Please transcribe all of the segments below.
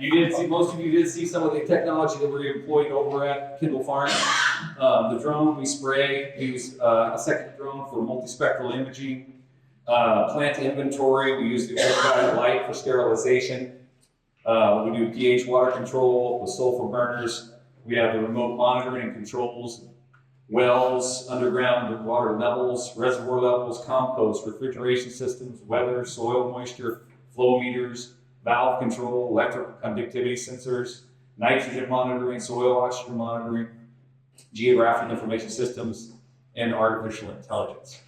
You did see, most of you did see some of the technology that we employed over at Kendall Farms. The drone we spray, we use a second drone for multispectral imaging. Plant inventory, we use the ultraviolet light for sterilization. We do pH water control with sulfur burners. We have the remote monitoring and controls, wells, underground water levels, reservoir levels, compost, refrigeration systems, weather, soil moisture, flow meters, valve control, electrical conductivity sensors, nitrogen monitoring, soil oxygen monitoring, geographic information systems, and artificial intelligence.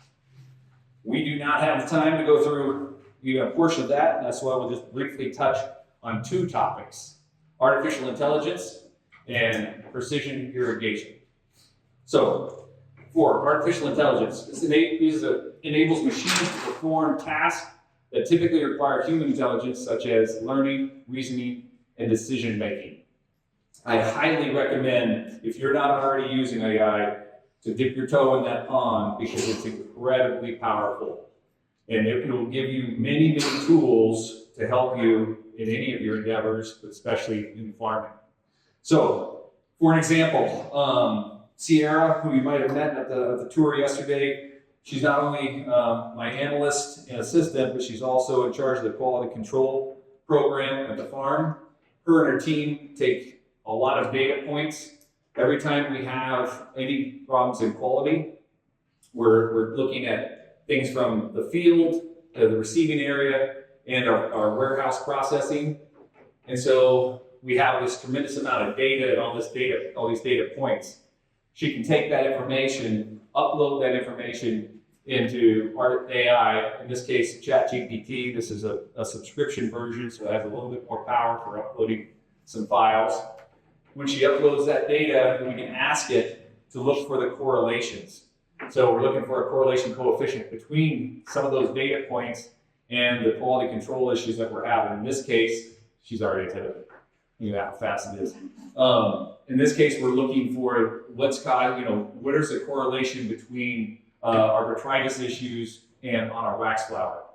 We do not have time to go through a portion of that, and that's why we'll just briefly touch on two topics: artificial intelligence and precision irrigation. So, for artificial intelligence, this enables machines to perform tasks that typically require human intelligence, such as learning, reasoning, and decision making. I highly recommend, if you're not already using AI, to dip your toe in that pond, because it's incredibly powerful. And it will give you many, many tools to help you in any of your endeavors, but especially in farming. So, for an example, Sierra, who you might have met at the tour yesterday, she's not only my analyst and assistant, but she's also in charge of the quality control program at the farm. Her and her team take a lot of data points. Every time we have any problems in quality, we're looking at things from the field to the receiving area and our warehouse processing. And so we have this tremendous amount of data and all these data points. She can take that information, upload that information into our AI, in this case, ChatGPT. This is a subscription version, so it has a little bit more power for uploading some files. When she uploads that data, we can ask it to look for the correlations. So we're looking for a correlation coefficient between some of those data points and the quality control issues that we're having. In this case, she's already ahead of it. You know how fast it is. In this case, we're looking for what's caused, what is the correlation between our botrytis issues and on our wax flower.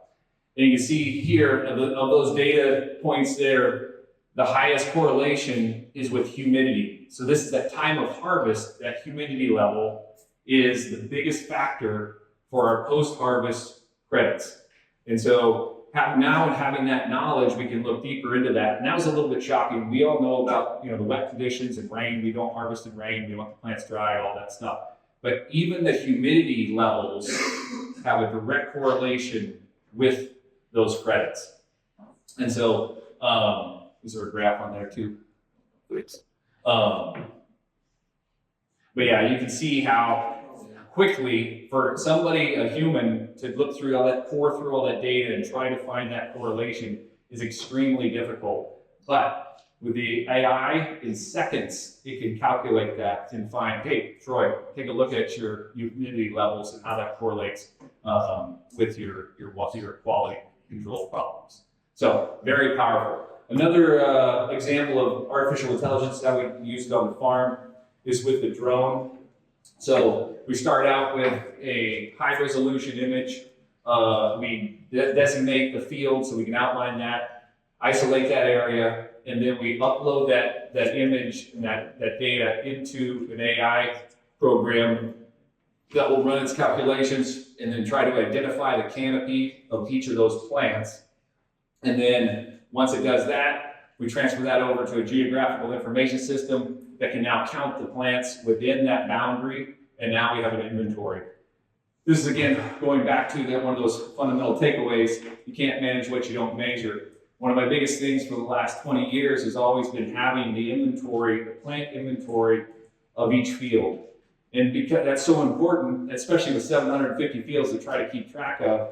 And you can see here, of those data points there, the highest correlation is with humidity. So this is that time of harvest, that humidity level is the biggest factor for our post-harvest credits. And so having that knowledge, we can look deeper into that. And that was a little bit shocking. We all know about the wet conditions and rain. We don't harvest in rain. We want the plants dry, all that stuff. But even the humidity levels have a direct correlation with those credits. And so is there a graph on there too? But yeah, you can see how quickly for somebody, a human, to look through all that, pour through all that data and try to find that correlation is extremely difficult. But with the AI, in seconds, it can calculate that and find, hey, Troy, take a look at your humidity levels and how that correlates with your quality control problems. So very powerful. Another example of artificial intelligence that we used on the farm is with the drone. So we start out with a high resolution image. We designate the field so we can outline that, isolate that area, and then we upload that image and that data into an AI program that will run its calculations and then try to identify the canopy of each of those plants. And then once it does that, we transfer that over to a geographical information system that can now count the plants within that boundary, and now we have an inventory. This is, again, going back to one of those fundamental takeaways: you can't manage what you don't measure. One of my biggest things for the last 20 years has always been having the plant inventory of each field. And because that's so important, especially with 750 fields to try to keep track of,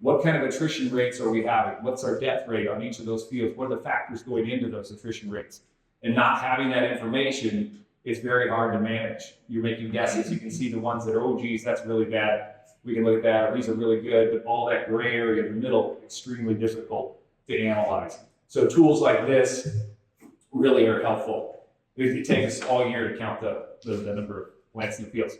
what kind of attrition rates are we having? What's our death rate on each of those fields? What are the factors going into those attrition rates? And not having that information is very hard to manage. You're making guesses. You can see the ones that are, oh geez, that's really bad. We can look at that, or these are really good, but all that gray area in the middle, extremely difficult to analyze. So tools like this really are helpful. It takes us all year to count the number of plants in the fields.